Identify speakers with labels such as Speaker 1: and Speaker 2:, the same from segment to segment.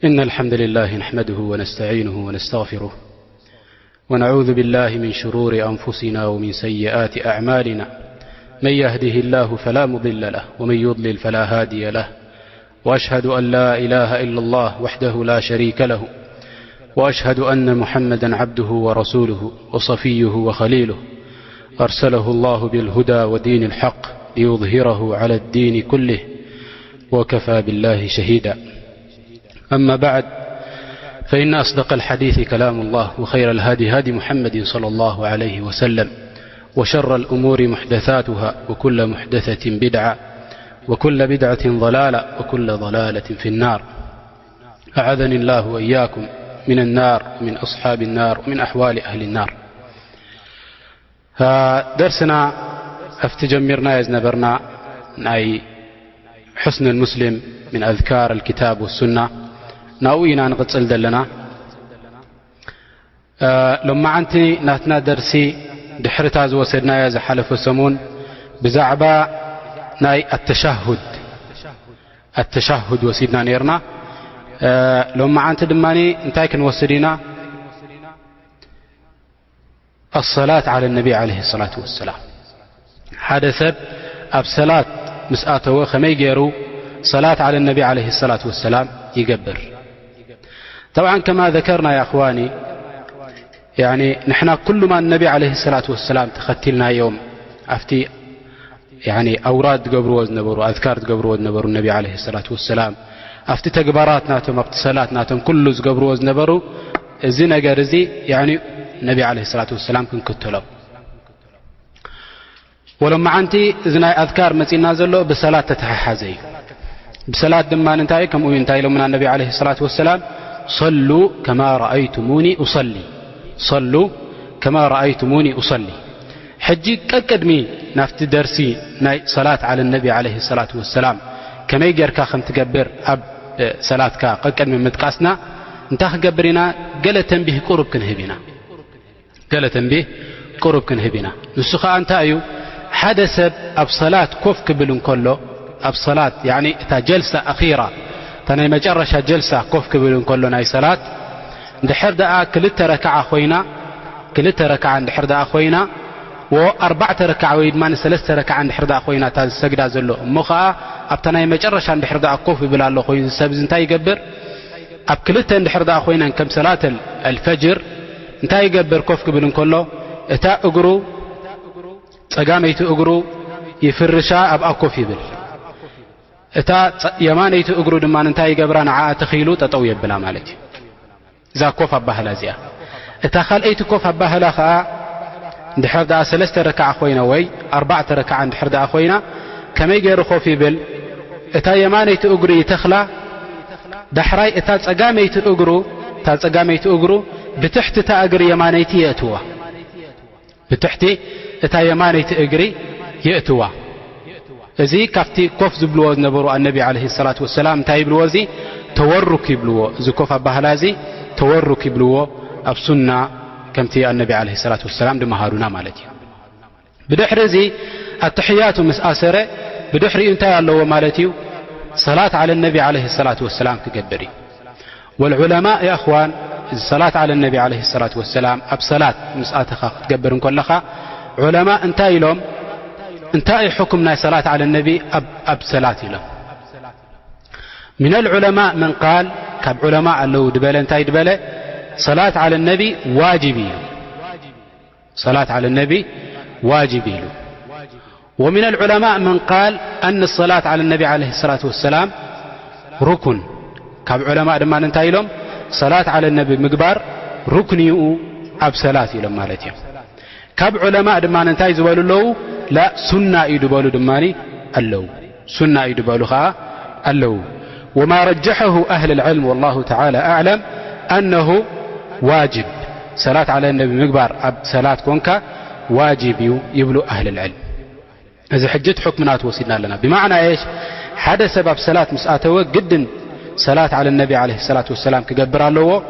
Speaker 1: إن الحمد لله نحمده ونستعينه ونستغفره ونعوذ بالله من شرور أنفسنا ومن سيئات أعمالنا من يهده الله فلا مضل له ومن يضلل فلا هادي له وأشهد أن لا إله إلا الله وحده لا شريك له وأشهد أن محمدا عبده ورسوله وصفيه وخليله أرسله الله بالهدى ودين الحق ليظهره على الدين كله وكفى بالله شهيدا أما بعد فإن أصدق الحديث كلام الله وخير الهادي هادي محمد صلى الله عليه وسلم وشر الأمور محدثاتها وكل محدثة بدعة وكل بدعة ضلالة وكل ضلالة في النار أعاذني الله وإياكم من النار ومن أصحاب النار ومن أحوال أهل النار. درسنا افتجمرنا يزنبرنا أي حسن المسلم من أذكار الكتاب والسنة ناوينا نغتسل دلنا لما عنتي ناتنا درسي دحرتا زوسدنا يا حلف السمون بزعبا ناي التشهد وسيدنا نيرنا لما عنت دماني انتي كنوسدينا الصلاة على النبي عليه الصلاة والسلام. حدثت أب صلاة مسأته خمي جيرو صلاة على النبي عليه الصلاة والسلام يقبر. طبعا كما ذكرنا يا أخواني يعني نحن كل ما النبي عليه الصلاة والسلام تختلنا يوم أفتي يعني أوراد قبروا وزنبروا أذكار قبروا وزنبروا النبي عليه الصلاة والسلام أفتي تقبرات ناتهم ابتصالات ناتهم كل قبروا وزنبروا الزنا قرزي يعني النبي عليه الصلاة والسلام كن كتلو ولما عنتي زنا أذكار متي نازله بصلاة تتححزي بصلاة دمان انتهي كم انتهي لو من النبي عليه الصلاة والسلام صلوا كما رأيتموني أصلي صلوا كما رأيتموني أصلي حجي كقدمي نفت درسي ناي صلاة على النبي عليه الصلاة والسلام كما يجركا خم تقبر أب صلاتك قدمي متقاسنا انت خقبرنا قال تنبيه قرب كنهبنا قال تنبيه قرب كنهبنا نسخة أنت أيو حدث أب صلاة كوف كبلن كله أب صلاة يعني تا جلسة أخيرة تاني مجرشة جلسة كوف كبلن كله ناي صلاة اندحر دقاء كلت ركعة خوينا كلت ركعة اندحر دقاء خوينا وأربعة ركعة ويدمان سلسة ركعة اندحر دقاء خوينا تاز سجدة زلو مخاء أب تاني مجرشة اندحر دقاء كوف بلالو خوين السبز انتا يقبر أب كلت اندحر دقاء خوينا كم صلاة الفجر انتا يقبر كوف كبلن كله اتا اقرو تقاميت اقرو يفرشا أب أكوف يبل اتا يمانيت اقرو دمان انتا يقبران عاء تخيلو تطوي بلا مالتي إذا كوف أباهلا زيا اتخل أيت كوف أباهلا خاء اندحر دا سلسة ركعة خوينا وي أربعة ركعة اندحر دا خوينا كما يجير خوفي بل اتا يمانيت اقرو يتخلا دحراي اتا تقاميت اقرو بتحت تأقري يمانيتي يأتوا بتحتي اتا يمانيت اقري يأتوا ازي كافتي كوف زبلو نبرو النبي عليه الصلاة والسلام تايب الوزي تورك يبلو زي كوف أباهلا زي تورك يبلوه أبسنا كمتي النبي عليه الصلاة والسلام دمهارونا مالتي بدحرزي التحيات مسآسرة بدحري انتهى الله مالتي صلاة على النبي عليه الصلاة والسلام تقبري. والعلماء يا أخوان الصلاة على النبي عليه الصلاة والسلام أب صلاة مسآتها تقبرن كلها علماء انتهى لهم انتهى حكمنا صلاة على النبي أب صلاة لهم. من العلماء من قال كاب علماء اللو دبالة انتاي دبالة صلاة على النبي واجبي صلاة على النبي واجبي. ومن العلماء من قال أن الصلاة على النبي عليه الصلاة والسلام ركن كاب علماء دمان انتاي لهم صلاة على النبي مقبار ركن يؤو أب صلاة لهم مالتي. كاب علماء دمان انتاي زبالو اللو لا سنة يدبالو دماني اللو سنة يدبالو خاء اللو. وما رجحه أهل العلم والله تعالى أعلم أنه واجب صلاة على النبي مقبار أب صلاة كونك واجب يبلو أهل العلم. إذا حجت حكمنات وسيدنا لنا بمعنى إيش حدث سبب صلاة مسآته جدا صلاة على النبي عليه الصلاة والسلام كقبر له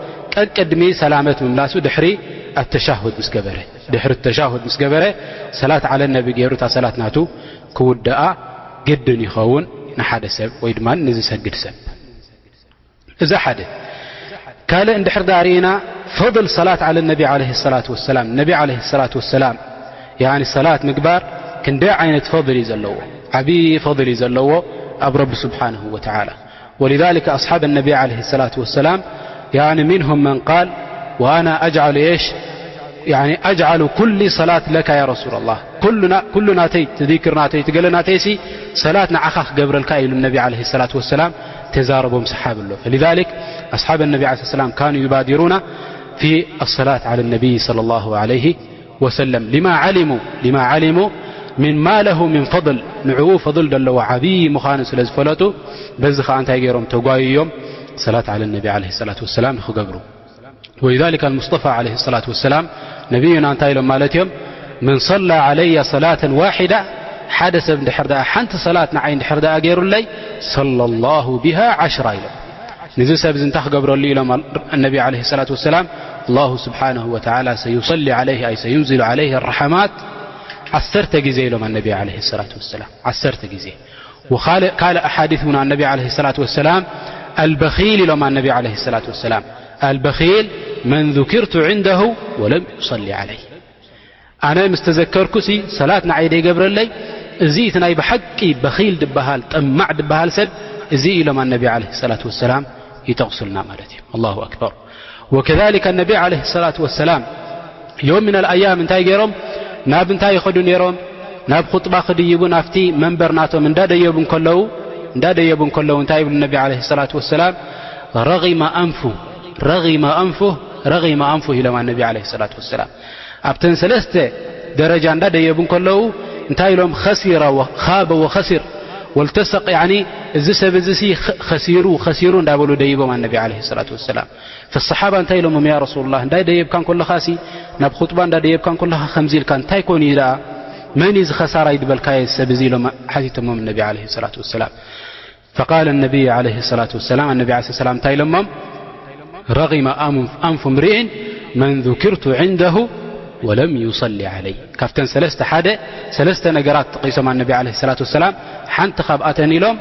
Speaker 1: قدمي سلامة مملاسه دحري التشهد مسقبره دحر التشهد مسقبره صلاة على النبي جيروتا صلاة ناتو كوداء جدا يخون نحد سب ويدمان نزي سجد سب إذا حدث قال ان دحر دارينا فضل صلاة على النبي عليه الصلاة والسلام النبي عليه الصلاة والسلام يعني صلاة مقبار كندي عينة فضل يزلوه عبي فضل يزلوه أب رب سبحانه وتعالى ولذلك أصحاب النبي عليه الصلاة والسلام يعني منهم من قال وأنا أجعل إيش يعني أجعل كل صلاة لك يا رسول الله كلنا تذكرنا تقلنا تيسي صلاة نعخخ قبر الكائل النبي عليه الصلاة والسلام تزاربهم صحاب الله فلذلك أصحاب النبي عليه الصلاة والسلام كانوا يبادرون في الصلاة على النبي صلى الله عليه وسلم لما علموا من ما له من فضل نعو فضل دلو عبي مخانس لزفلته بزخ أنت يجيرهم تقايهم صلاة على النبي عليه الصلاة والسلام خقبروا ولذلك المصطفى عليه الصلاة والسلام نبينا أنت يلوم مالتهم من صلى علي صلاة واحدة حدث بندحر دا حنت صلاة نعين دحر دا أجير لي صلى الله بها 10 إلى نزل سبز انتخ قبر لي لما النبي عليه الصلاة والسلام الله سبحانه وتعالى سيصلي عليه أي سينزل عليه الرحمات 10 جزء لما النبي عليه الصلاة والسلام 10 جزء وقال أحاديث من النبي عليه الصلاة والسلام البخيل لما النبي عليه الصلاة والسلام البخيل من ذكرت عنده ولم يصلي عليه أنا مستذكركسي صلاة نعيدي قبر لي زيتنا بحقي بخيل دبهال طمع دبهال سب زي لما النبي عليه الصلاة والسلام يتغسلنا مالتي الله أكبر وكذلك النبي عليه الصلاة والسلام يوم من الأيام انتهي قيرهم ناب انتهي خدون يروم ناب خطبة خديبون أفتي منبر ناتو من داد يبون كله انتهي النبي عليه الصلاة والسلام رغم أنفه لما النبي عليه الصلاة والسلام أبتن سلسته درجة داد يبون كله انتهي لهم خسر وخاب وخسر والتصق يعني الزسي خسيرون دابلو ديبوا مع النبي عليه الصلاة والسلام فالصحابة انتهي لهم يا رسول الله دايب كان كل خاسي ناب خطبان دايب كان كلها خمزيل كان تايكوني لا من يز خسارة يدبل كايس سبزي لهم حديثهم من النبي عليه الصلاة والسلام فقال النبي عليه الصلاة والسلام النبي عليه الصلاة والسلام انتهي لهم رغم أنف امرئ من ذكرت عنده ولم يصلي عليه كفتن سلسته نقرات تقيسوا مع النبي عليه الصلاة والسلام حنت خبأتني لهم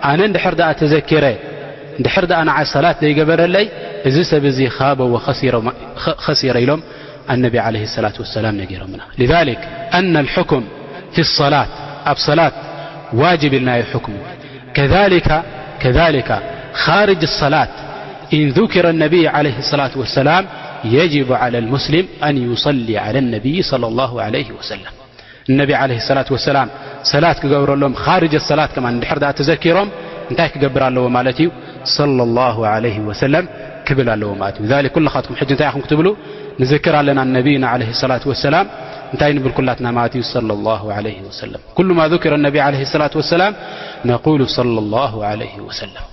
Speaker 1: أنا اندحر دا أتذكره اندحر دا أنا على الصلاة دي قبر اللي إزيس بزي خاب وخسير لهم النبي عليه الصلاة والسلام نقير منها لذلك أن الحكم في الصلاة أبصلاة واجب لنا الحكم كذلك خارج الصلاة إن ذكر النبي عليه الصلاة والسلام يجب على المسلم أن يصلي على النبي صلى الله عليه وسلم النبي عليه الصلاة والسلام صلاة كقبر لهم خارج الصلاة كمان نحر دا تذكرهم انتهي كقبر الله مالتي صلى الله عليه وسلم كبل الله مالتي ذلك كل خاطكم حج انتهي أخم كتبلوا نذكر لنا النبينا عليه الصلاة والسلام انتهي نبل كلاتنا مالتي صلى الله عليه وسلم كل ما ذكر النبي عليه الصلاة والسلام نقول صلى الله عليه وسلم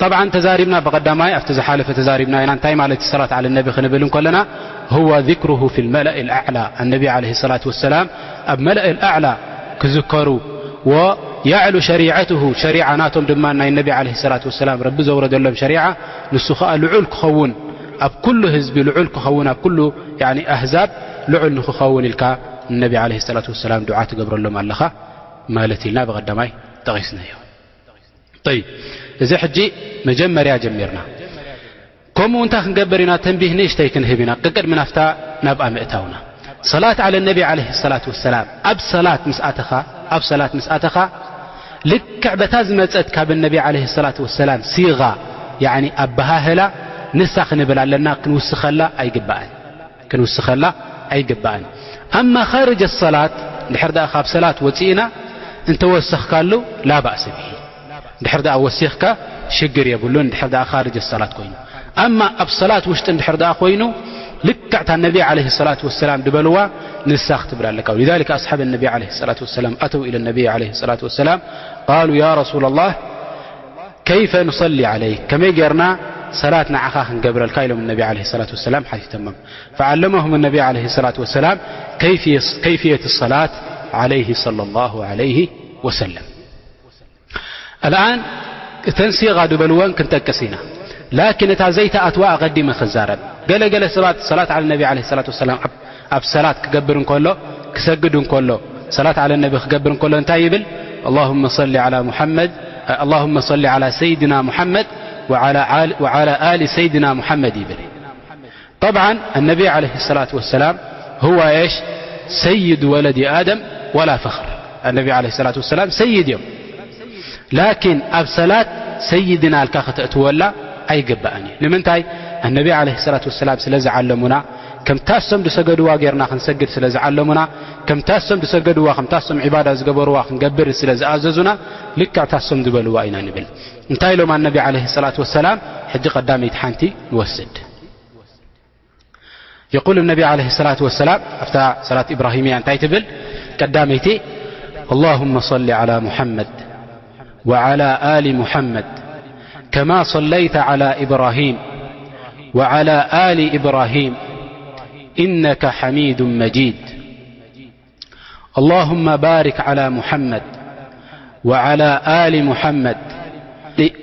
Speaker 1: طبعا تزاربنا بقداماي افتز حالفه تزاربنا انتي مالتي الصلاه على النبي خنبلن كلنا هو ذكره في الملأ الأعلى النبي عليه الصلاة والسلام اب ملأ الأعلى كذكروا ويعلو شريعته شريعناتهم دمانا النبي عليه الصلاة والسلام رب زورد لهم شريعه نسخاء لعل كخون اب كل حزب لعل كخون اب كل يعني احزاب لعل كخون الك النبي عليه الصلاة والسلام دعاء تقبر لهم الله مالتي لنا بقداماي تغيسنا طيب إذا حجي مجمريا جميرنا كم أنت خنقبرنا تنبيه نيشتي كنهبنا قد من أفتى نبقى مئتاونا صلاة على النبي عليه الصلاة والسلام أب صلاة مسأتخا لك كعبتاز مزأتك بالنبي عليه الصلاة والسلام صيغة يعني أبها هلا نسخ نبلا لنا كنوسخلا أي قبان أما خارج الصلاة لحرد أخاب صلاة وتينا انت وسخ قالوا لا بأس به دحر دا وسيخك شجر يقولون دحر دا خارج الصلاة كوينو أما الصلاة وشتن دحر دا كوينو لكعت النبي عليه الصلاة والسلام دبلوا نساخ تبرا لك ولذلك أصحاب النبي عليه الصلاة والسلام أتوا إلى النبي عليه الصلاة والسلام قالوا يا رسول الله كيف نصلي عليه كما يقرنا صلاتنا عخاخ قبل الكايلو من النبي عليه الصلاة والسلام حيث تمام فعلمهم النبي عليه الصلاة والسلام كيفية الصلاة عليه صلى الله عليه وسلم الآن تنسيغ دبلوان كنت كسينا لكن تازيت أتواء قديم خزارا قال صلاة على النبي عليه الصلاة والسلام أب صلاة كقبرن كله كسجدن كله صلاة على النبي كقبرن كله انتايبل اللهم صل على محمد اللهم صل على سيدنا محمد وعلى آل سيدنا محمد يبل. طبعا النبي عليه الصلاة والسلام هو إيش؟ سيد ولد آدم ولا فخر. النبي عليه الصلاة والسلام سيد يوم، لكن أبسلات سيدنا الكاخة أتولى أي قبأني لمنتاي النبي عليه الصلاة والسلام سلازع علمنا كم تاسم دسجدوا غيرنا خنسجد سلازع علمنا كم تاسم دسجدوا خم تاسم عبادة زجبروا خنجبر سلازع عززنا لك تاسم دبلوا أين نبل. انتهى لما النبي عليه الصلاة والسلام حج قدامي تحنتي وسد. يقول النبي عليه الصلاة والسلام أفتى صلاة إبراهيمية انتهى تبل قداميتي اللهم صل على محمد وعلى آل محمد كما صليت على إبراهيم وعلى آل إبراهيم إنك حميد مجيد. اللهم بارك على محمد وعلى آل محمد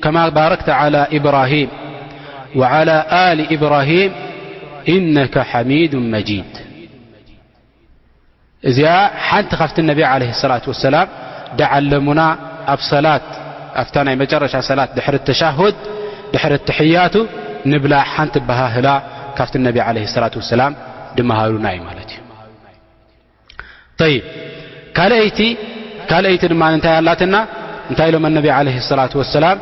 Speaker 1: كما باركت على إبراهيم وعلى آل إبراهيم إنك حميد مجيد. إذا حنت خفت النبي عليه الصلاة والسلام دعلمنا أبصلات أفتانا مجرش صلاة دحر التشهد دحر التحيات نبلع حنت بها هلا كفت النبي عليه الصلاة والسلام دمهالنا مالتي. طيب كالأيتي ما انتهى اللاتنا انتهى لما النبي عليه الصلاة والسلام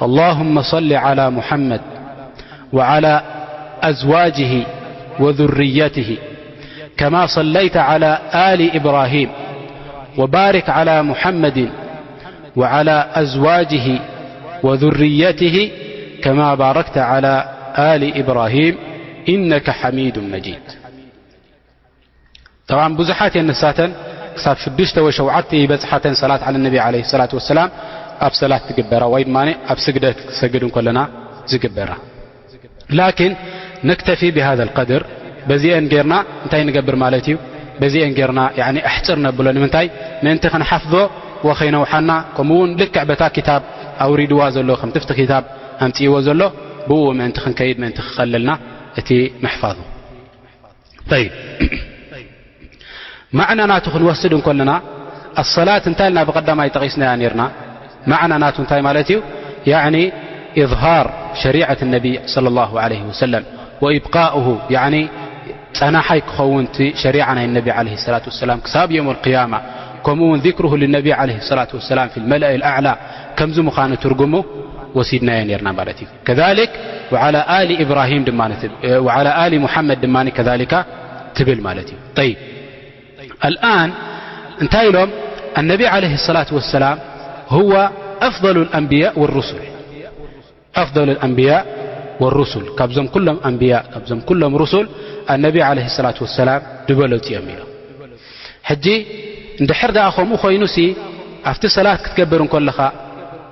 Speaker 1: اللهم صل على محمد وعلى أزواجه وذريته كما صليت على آل إبراهيم وبارك على محمد وعلى أزواجه وذريته كما باركت على آل إبراهيم إنك حميد مجيد. طبعا بزحات النساتن كساب شدشت وشوعتي بزحات صلاة على النبي عليه الصلاة والسلام أب صلاة تقبرة ويد ماني أب سجدون كلنا زقبرة. لكن نكتفي بهذا القدر بزي انجرنا انتي نقبر مالتيو بزي انجرنا يعني احترنا بلون منتي ننتي خن حفظه وخينا وحنا كمون لك عبتا كتاب أوريد وازلو خم تفتح كتاب أمتي وازلو بو من تخن كيد من تخللنا اتي محفظه. طيب معنى ناتو خنوسدن كلنا الصلاة انتهلنا بقدام اي تغيسنا يانيرنا معنى ناتو انتهي مالتيو يعني إظهار شريعة النبي صلى الله عليه وسلم وإبقاؤه يعني أنا حيك خونت شريعنا النبي عليه الصلاة والسلام كساب يوم القيامة كمون ذكره للنبي عليه الصلاة والسلام في الملأ الأعلى كم زمخان ترجمه وسيدنا ينيرنا مالتي. كذلك وعلى آل إبراهيم دمانة وعلى آل محمد دماني كذلك تبل مالتي. طيب الآن انتهي لهم النبي عليه الصلاة والسلام هو أفضل الأنبياء والرسل أفضل الأنبياء والرسل كابزم كلهم أنبياء كابزم كلهم رسل النبي عليه الصلاة والسلام دبلت يميله حجي اندحر دا أخو مخوينسي أفتي صلاة كتكبرون كلها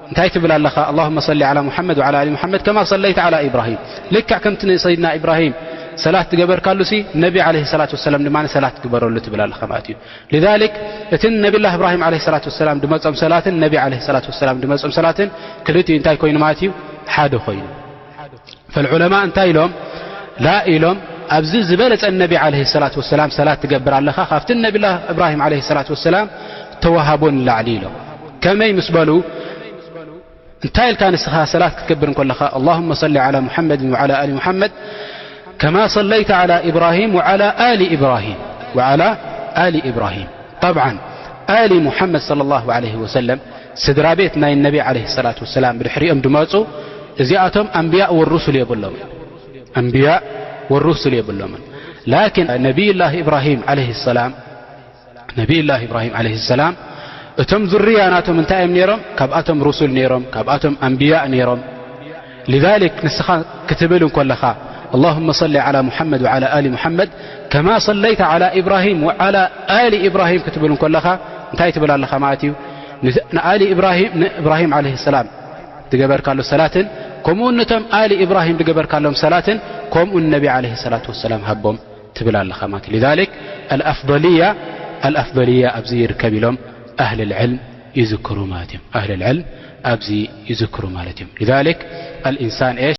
Speaker 1: انتهي تبلا لها اللهم صل على محمد وعلى آل محمد كما صليت على إبراهيم لك كنت سيدنا إبراهيم صلاة تقبر كالوسي النبي عليه الصلاة والسلام لمعنى صلاة تقبر اللي تبلا لها ماتيو. لذلك اتن نبي الله إبراهيم عليه الصلاة والسلام دمزم صلاة النبي عليه الصلاة والسلام دمزم صلاة كلتي انتهي كوين ماتيو حادو خوين. فالعلماء انتهي لهم لا إلهم أبزي زبالة النبي عليه الصلاة والسلام صلاة تقبر على لها خافت النبي الله إبراهيم عليه الصلاة والسلام توهبون لعليله كما يمسبلوا انتهي كان صلاة تكبر كلها اللهم صل على محمد وعلى آل محمد كما صليت على إبراهيم وعلى آل إبراهيم وعلى آل إبراهيم. طبعا آل محمد صلى الله عليه وسلم سدرابيتنا النبي عليه الصلاة والسلام برحريهم دماغه زياتهم أنبياء والرسل يبلون أنبياء والرسل يبلون. لكن نبي الله إبراهيم عليه السلام نبي الله إبراهيم عليه السلام اتم ذرياناتهم انتايم نيرم كاباتهم رسل نيرم كاباتهم أنبياء نيرم. لذلك نسخان كتبلون كلها اللهم صل على محمد وعلى آل محمد كما صليت على إبراهيم وعلى آل إبراهيم كتبلون كلها انتهي تبلا لها ماتيو آل إبراهيم عليه السلام تقبر كالو صلاة كمون نتم آل إبراهيم تقبر كالهم صلاة كمون النبي عليه الصلاة والسلام هبهم تبلا لها ماتيو. لذلك الأفضلية أبزير كبيلهم أهل العلم يذكروا ماتهم أهل العلم أبزي يذكروا مالتهم. لذلك الإنسان إيش